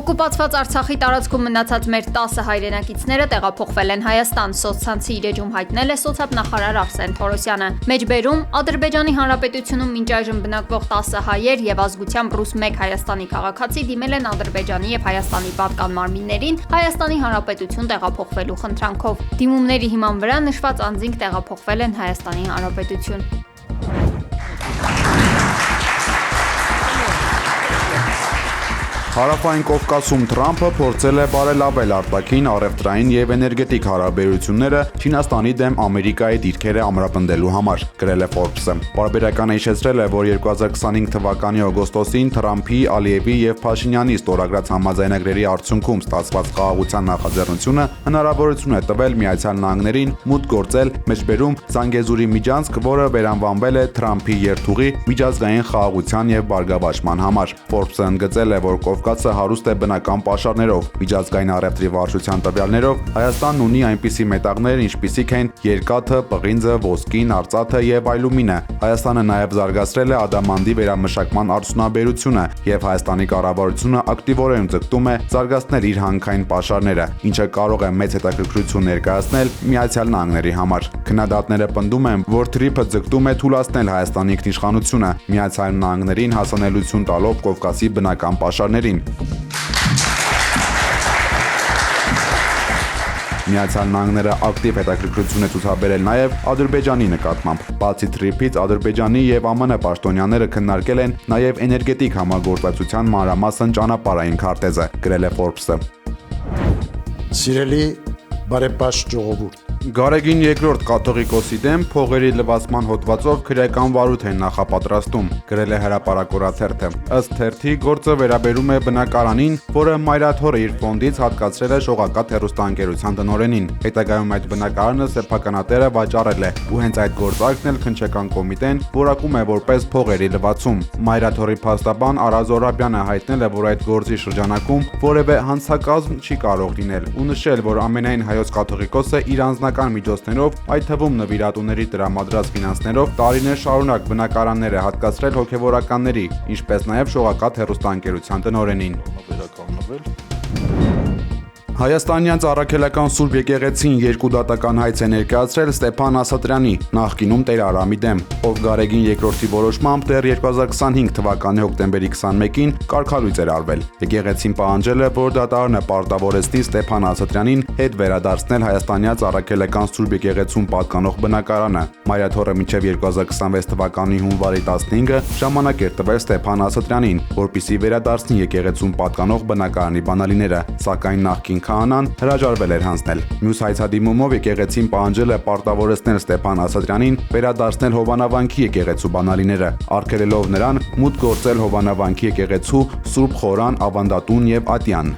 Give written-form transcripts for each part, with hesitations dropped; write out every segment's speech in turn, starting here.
Օկուպացված Արցախի տարածքում մնացած մեր 10 հայրենակիցները տեղափոխվել են Հայաստան, սոցցանցի իր էջում հայտնել է սոցիալնախարար Արսեն Թորոսյանը։ Մեջբերում Ադրբեջանի Հանրապետությունում մինչ այժմ բնակվող 10 հայեր եւ ազգությամբ ռուս 1 Հայաստանի քաղաքացի դիմել են Ադրբեջանի եւ Հայաստանի պատկան մարմիններին Հայաստանի Հանրապետություն տեղափոխվելու խնդրանքով։ Դիմումների հիման վրա նշված անձինք տեղափոխվել են Հայաստանի Հանրապետություն։ Հարավային Կովկասում Թրամփը փորձել է բարելավել արտաքին, առևտրային եւ էներգետիկ հարաբերությունները Չինաստանի դեմ Ամերիկայի դիրքերը ամրապնդելու համար, գրել է Forbes-ը։ Բարբերականը հիշեցրել է, որ 2025 թվականի օգոստոսին Թրամփի, Ալիևի եւ Փաշինյանի ստորագրած համաձայնագրերի արդյունքում ստացված խաղաղության նախաձեռնությունը հնարավորություն է տվել Միացյալ Նահանգներին մուտք գործել մեջբերում Զանգեզուրի միջանցք, որը վերանվանվել է Թրամփի երթուղի միջազգային խաղաղության եւ բարգավաճման համար։ Forbes-ը ընդգծել է, որ Կովկասը հարուստ է բնական պաշարներով, միջազգային առևտրի վարչության տվյալներով Հայաստանն ունի այնպիսի մետաղներ, ինչպիսիք են երկաթը, պղինձը, ոսկին, արծաթը եւ այլումինը։ Հայաստանը նաեւ զարգացրել է ադամանդի վերամշակման արդյունաբերությունը եւ Հայաստանի կառավարությունը ակտիվորեն ձգտում է զարգացնել իր հանքային պաշարները, ինչը կարող է մեծ հետաքրքրություն ներկայացնել Միացյալ Նահանգների համար։ Քննադատները պնդում են, որ Թրիփը ձգտում է թուլացնել Հայաստանի ինքնիշխանությունը, Միացյալ Նահանգներին հասանելիություն տալով Կովկասի բնական պաշարներին։ Միացյալ Նահանգները ակտիվ հետաքրքրություն է ցուցաբերել նաև Ադրբեջանի նկատմամբ։ Բացի Թրիփից, Ադրբեջանի եւ ԱՄՆ պաշտոնյաները քննարկել են նաև էներգետիկ համագործակցության մանրամասն ճանապարհային քարտեզը, գրել է Forbes-ը։ Սիրելի բարեպաշտ ժողովուրդ, Գարեգին II կաթողիկոսի դեմ փողերի լվացման հոդվածով քրեական վարույթ են նախապատրաստում, գրել է հրապարակորաթերթը։ Ըստ թերթի, գործը վերաբերում է բնակարանին, որը մայրաթորը իր ֆոնդից հատկացրել է շողակաթ հեռուստաընկերության տնօրենին։ Հետագայում այդ բնակարանը սեփականատերը վաճառել է, ու հենց այդ գործակցն էլ քննչական կոմիտեն որակում է որպես փողերի լվացում։ Մայրաթորի փաստաբան Արազ Օրաբյանը հայտնել է, որ այդ գործի շրջանակում որևէ հանցակազմ չի կարող լինել, ու նշել, որ ամենայն հայոց կաթողիկոսը իր անձնական միջոցներով, այդ թվում նվիրատուների տրամադրած ֆինանսներով տարիներ շարունակ բնակարաններ է հատկացրել հոգևորականների, ինչպես նաև շողակաթ հեռուստաընկերության տնօրենին։ Հայաստանյան Ծառաքելական Սուրբ Եկեղեցին երկու դատական հայց է ներկայացրել Ստեփան Ասատրյանի, նախկինում Տեր Արամի դեմ, ով Գարեգին II-ի որոշմամբ դեռ 2025 թվականի հոկտեմբերի 21-ին կարգալույծ էր արվել։ Եկեղեցին պահանջել է, որ դատարանը պարտավորեցնի Ստեփան Ասատրյանին հետ վերադարձնել Հայաստանյան Ծառաքելական Սուրբ Եկեղեցուն պատկանող բնակարանը։ Մայրաթորը մինչև 2026 թվականի հունվարի 15-ը ժամանակ էր տվել Ստեփան Ասատրյանին, որպեսզի վերադարձնի եկեղեցուն պատկանող բնակարանի բանալիները, սակայն նախկին քահանան հրաժարվել էր հանձնել։ Մյուս հայցադիմումով եկեղեցին պահանջել է պարտավորեցնել Ստեփան Ասատրյանին վերադարձնել Հովանավանքի եկեղեցու բանալիները, արգելելով նրան մուտք գործել Հովանավանքի եկեղեցու Սուրբ Խորան, Ավանդատուն եւ Ատյան։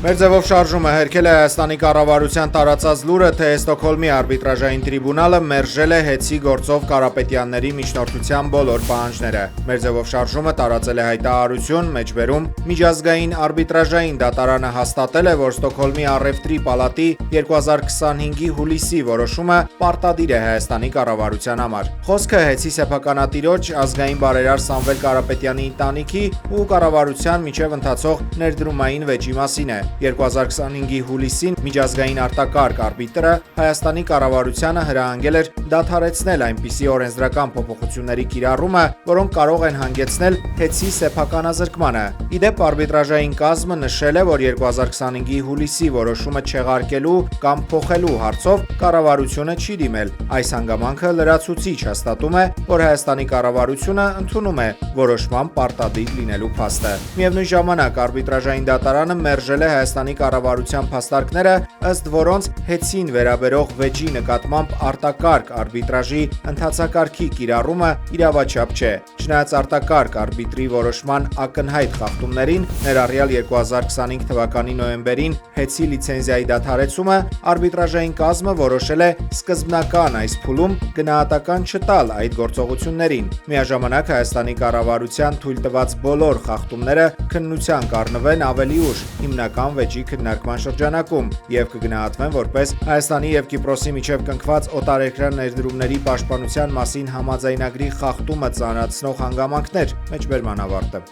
Մեր ձևով շարժումը հերքել է Հայաստանի կառավարության տարածած լուրը, թե Ստոկհոլմի արբիտրաժային տրիբունալը մերժել է Հեցի գործով Կարապետյանների միջնորդության բոլոր պահանջները։ Մեր ձևով շարժումը տարածել է հայտարարություն, մեջբերում միջազգային արբիտրաժային դատարանը հաստատել է, որ Ստոկհոլմի առևտրի պալատի 2025-ի հուլիսի որոշումը պարտադիր է Հայաստանի կառավարության համար։ Խոսքը Հեցի սեփականատիրոջ ազգային բարերար Սամվել Կարապետյանի ընտանիքի ու կառավարության միջև ընթացող ներդրումային վեճի մասին է։ 2025-ի հուլիսին միջազգային արտակարգ արբիտրը Հայաստանի կառավարությանը հրահանգել էր դադարեցնել այնպիսի օրենսդրական փոփոխությունների կիրառումը, որոնք կարող են հանգեցնել Հեցի սեփականազրկմանը։ Իդեպ արբիտրաժային կազմը նշել է, որ 2025-ի հուլիսի որոշումը չեղարկելու կամ փոխելու հարցով կառավարությունը չի դիմել։ Այս հանգամանքը լրացուցիչ հաստատում է, որ Հայաստանի կառավարությունը ընդունում է որոշման պարտադիր լինելու փաստը։ Միևնույն ժամանակ արբիտրաժային դատարանը մերժել է Հայաստանի կառավարության փաստարկները, ըստ որոնց Հեցին վերաբերող վեճի նկատմամբ արտակարգ արբիտրաժի ընթացակարգի կիրառումը իրավաչափ չէ։ Չնայած արտակարգ արբիտրի որոշման ակնհայտ խախտումներին, ներառյալ 2025 թվականի նոյեմբերին Հեցի լիցենզիայի դադարեցումը, արբիտրաժային կազմը որոշել է սկզբնական այս փուլում գնահատական չտալ այդ գործողություններին։ Միաժամանակ Հայաստանի կառավարության թույլ տված բոլոր խախտումները քննության կառնվեն ավելի ուշ հիմնական Կապիտալական վեճի քննարկման շրջանակում եւ կգնահատվեն որպես Հայաստանի եւ Կիպրոսի միջև կնքված օտարերկրյա ներդրումների պաշտպանության մասին համաձայնագրի խախտումը ծանրացնող հանգամանքներ։ Մեջբերման ավարտը։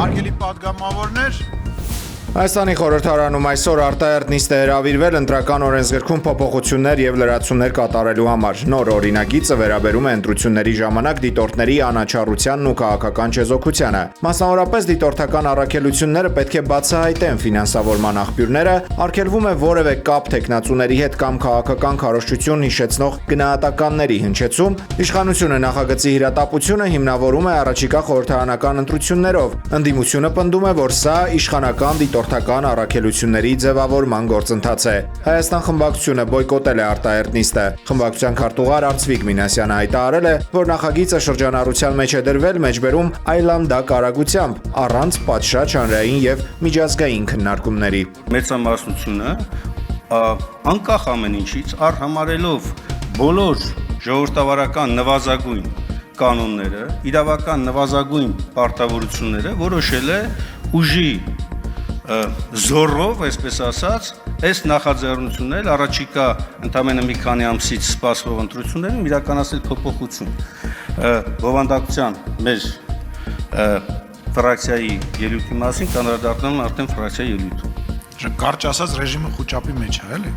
Հարգելի падգամավորներ, Հայաստանի խորհրդարանում այսօր արտահերտ նիստ է հրավիրվել ընտրական օրենսգրքում փոփոխություններ եւ լրացումներ կատարելու համար։ Նոր օրինագիծը վերաբերում է ընտրությունների ժամանակ դիտորդների անաչառությանն ու քաղաքական չեզոքությանը։ Մասնավորապես դիտորդական առաքելությունները պետք է բացահայտեն ֆինանսավորման աղբյուրները, արգելվում է որևէ կապ տեխնացուների հետ կամ քաղաքական քարոզչություն հիշեցնող գնահատականների հնչեցում։ Իշխանությունը նախագծի հիրատապությունը հիմնավորում է առաջիկա խորհրդարանական ընտրություններով։ Ընդդիմությունը պնդում է, որ սա իշխանական դիտորդական առաքելությունների ձևավորման գործընթաց է։ Հայաստան խմբակցությունը բոյկոտել է արտահերտ նիստը։ Խմբակցության քարտուղար Արծվիկ Մինասյանը հայտարարել է, որ նախագիծը շրջանառության մեջ է դրվել մեջբերում այլանդակ արագությամբ, առանց պատշաճ հանրային եւ միջազգային քննարկումների։ Մեծամասնությունը անկախ ամեն ինչից արհամարելով բոլոր ժողովրդավարական նվազագույն կանոնները, իրավական նվազագույն պարտավորությունները որոշել է ուժի զորով, այսպես ասած, այս նախաձեռնություններ առաջիկա ընդամենը մի քանի ամսից սպասվող ընտրություններում իրականացնել փոփոխություն։ Բովանդակության մեր ֆրակցիայի ելույթի մասին կանդրադառնալն արդեն ֆրակցիայի ելույթ։ կարճ ասած ռեժիմը խոճապի մեջ է, էլի։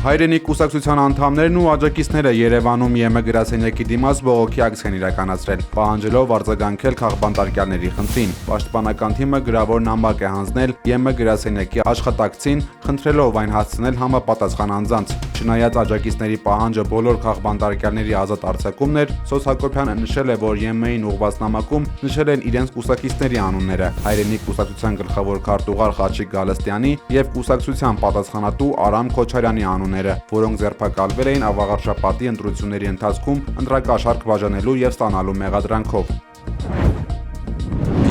Հայրենի կուսակցության անդամներն ու աջակիցները Երևանում ԵՄ գրասենյակի դիմաց բողոքի ակցիա են իրականացրել, պահանջելով արձագանքել քաղբանտարկյալների խնդրին։ Պաշտպանական թիմը գրավոր նամակ է հանձնել ԵՄ գրասենյակի աշխատակցին, խնդրելով այն հասցնել համապատասխան անձանց։ Չնայած աջակիցների պահանջը բոլոր քաղբանտարկյալների ազատ արձակումն էր, Սոս Հակոբյանը նշել է, որ ԵՄ-ին ուղղված նամակում նշել են իրենց կուսակիցների անունները, Հայրենի կուսակցության գլխավոր քարտուղար Խաչիկ Գալստյանի եւ կուսակցության պատասխանատու Արամ Քոչարյանի անունները, որոնք ձերբակալվել էին ավաղարշապատի ընտրությունների ընթացքում ընտրակաշառք բաժանելու եւ ստանալու մեղադրանքով։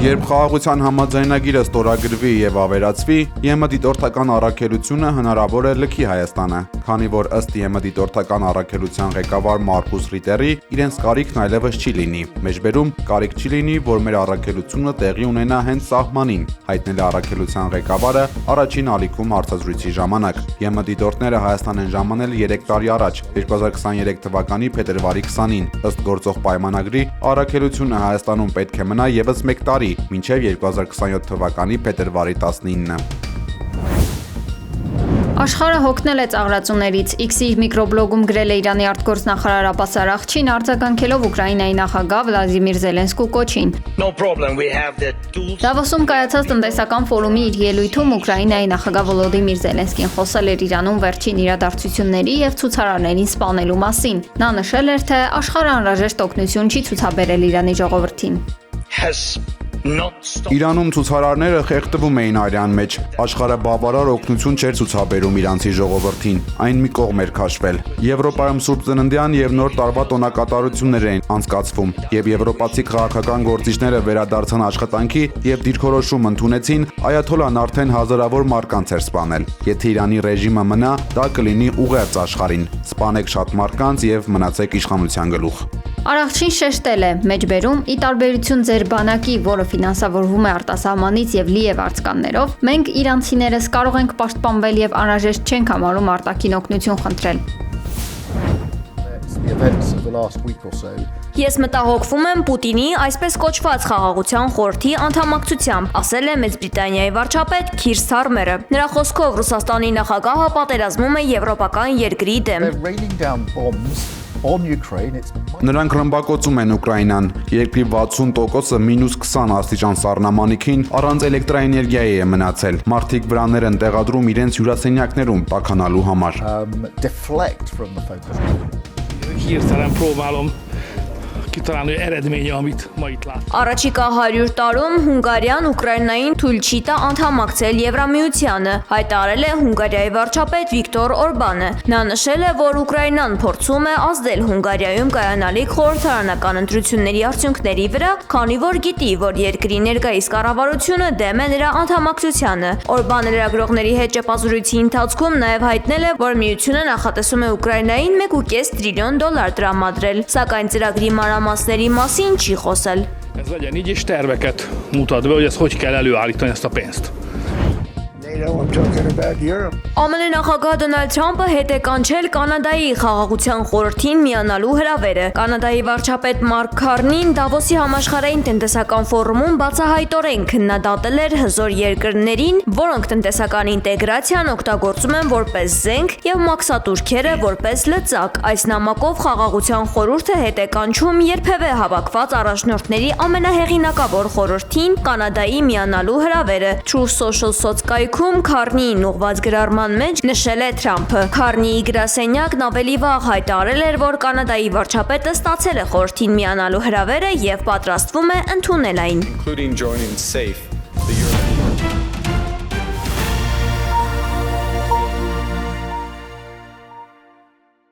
Երբ խաղաղության համաձայնագիրը ստորագրվի եւ ավերածվի, ԵՄ դիտորդական առաքելությունը հնարավոր է լքի Հայաստանը, քանի որ ըստ ԵՄ դիտորդական առաքելության ղեկավար Մարկուս Ռիտերի իրենց կարիքն այլևս չի լինի։ Մեջբերում կարիք չի լինի, որ մեր առաքելությունը տեղի ունենա հենց սահմանին, հայտնել է առաքելության ղեկավարը առաջին ալիքում հարցազրույցի ժամանակ։ ԵՄ դիտորդները Հայաստան են ժամանել 3 տարի առաջ, 2023 թվականի փետրվարի 20-ին։ Ըստ գործող պայմանագրի, առաքելությունը Հայաստանում պետք է մնա եւս 1 տարի, մինչև 2027 թվականի փետրվարի 19-ը։ Աշխարհը հոգնել է ծաղրածուներից։ X-ի միկրոբլոգում գրել է Իրանի արտգործնախարար Աբբաս Արաղչին, արձագանքելով Ուկրաինայի նախագահ Վլադիմիր Զելենսկու կոչին։ Դավոսում կայացած տնտեսական ֆորումի իր ելույթում Ուկրաինայի նախագահ Վոլոդիմիր Զելենսկին խոսել էր Իրանում վերջին իրադարձությունների եւ ցուցարարներին սպանելու մասին։ Նա նշել էր, թե աշխարհը անհրաժեշտ օգնություն չի ցուցաբերել Իրանի ժողովրդին։ Իրանում ցուցարարները խեղդվում էին արյան մեջ, աշխարհը բավարար օգնություն չէր ցուցաբերում իրանցի ժողովրդին, այն մի կողմ էր քաշվել։ Եվրոպայում Սուրբ Ծննդյան եւ Նոր տարվա տոնակատարություններ էին անցկացվում, եւ եվրոպացի քաղաքական գործիչները վերադարձան աշխատանքի եւ դիրքորոշում ընդունեցին, այաթոլան արդեն հազարավոր մարկանց էր սպանել։ Եթե Իրանի ռեժիմը մնա, դա կլինի ուղերձ աշխարհին։ Սպանեք շատ մարկանց եւ մնացեք իշխանության գլուխ։ Արաղչին շեշտել է, մեջբերում, ի տարբերություն ձեր բանակի, որը ֆինանսավորվում է արտասահմանից եւ լի է վարձկաններով, մենք իրանցիներս կարող ենք պաշտպանվել եւ անհրաժեշտ չենք համարում արտաքին օգնություն խնդրել։ Ես մտահոգվում եմ Պուտինի այսպես կոչված խաղաղության խորհրդի անդամակցությամբ, ասել է Մեծ Բրիտանիայի վարչապետ Քիր Սթարմերը։ Նրա խոսքով Ռուսաստանի նախագահը պատերազմում է եվրոպական երկրի դեմ։ Նրանք ռմբակոծում են Ուկրաինան, երկրի 60%-ը -20 աստիճան սառնամանիքին առանց էլեկտրաէներգիայի է մնացել։ Մարդիկ վրաներ են տեղադրում իրենց հյուրասենյակներում տաքանալու համար։ Hirtelen próbálom kitalálni eredménye, amit ma itt lát. Առաջիկա 100 տարում Հունգարիան Ուկրաինային թույլ չի տա անդամակցել Եվրամիությանը, հայտարարել է Հունգարիայի վարչապետ Վիկտոր Օրբանը։ Նա նշել է, որ Ուկրաինան փորձում է ազդել Հունգարիայում կայանալիք խորհրդարանական ընտրությունների արդյունքների վրա, քանի որ գիտի, որ երկրի ներկայիս կառավարությունը դեմ է նրա անդամակցությանը։ Օրբանը լրագրողների հետ ճեպազրույցի ընթացքում նաև հայտնել է, որ միությունը նախատեսում է Ուկրաինային 1.5 տրիլիոն դոլար տրամադրել, սակայն ծրագրի մանրամասների մասին չի խոսել։ Ez legyen így, és terveket mutat be, hogy ezt hogy kell előállítani ezt a pénzt. I'm talking about Europe. ԱՄՆ նախագահ Դոնալդ Թրամփը հետ է կանչել Կանադայի խաղաղության խորհրդին միանալու հրավերը։ Կանադայի վարչապետ Մարկ Քարնին Դավոսի համաշխարհային տնտեսական ֆորումում բացահայտորեն քննադատել էր հզոր երկրներին, որոնք տնտեսական ինտեգրացիան օգտագործում են որպես զենք եւ մաքսատուրքերը որպես լծակ։ Այս նամակով խաղաղության խորհուրդը հետ է կանչում երբևէ հավաքված առաջնորդների ամենահեղինակավոր խորհրդին Կանադայի միանալու հրավերը։ Truth Social սոցկայքում Քարնիին ուղված գրառման մեջ նշել է Թրամփը։ Քարնիի գրասենյակն ավելի վաղ հայտարարել էր, որ Կանադայի վարչապետը ստացել է խորհրդին միանալու հրավերը եւ պատրաստվում է ընդունել այն։ including joining SAFE,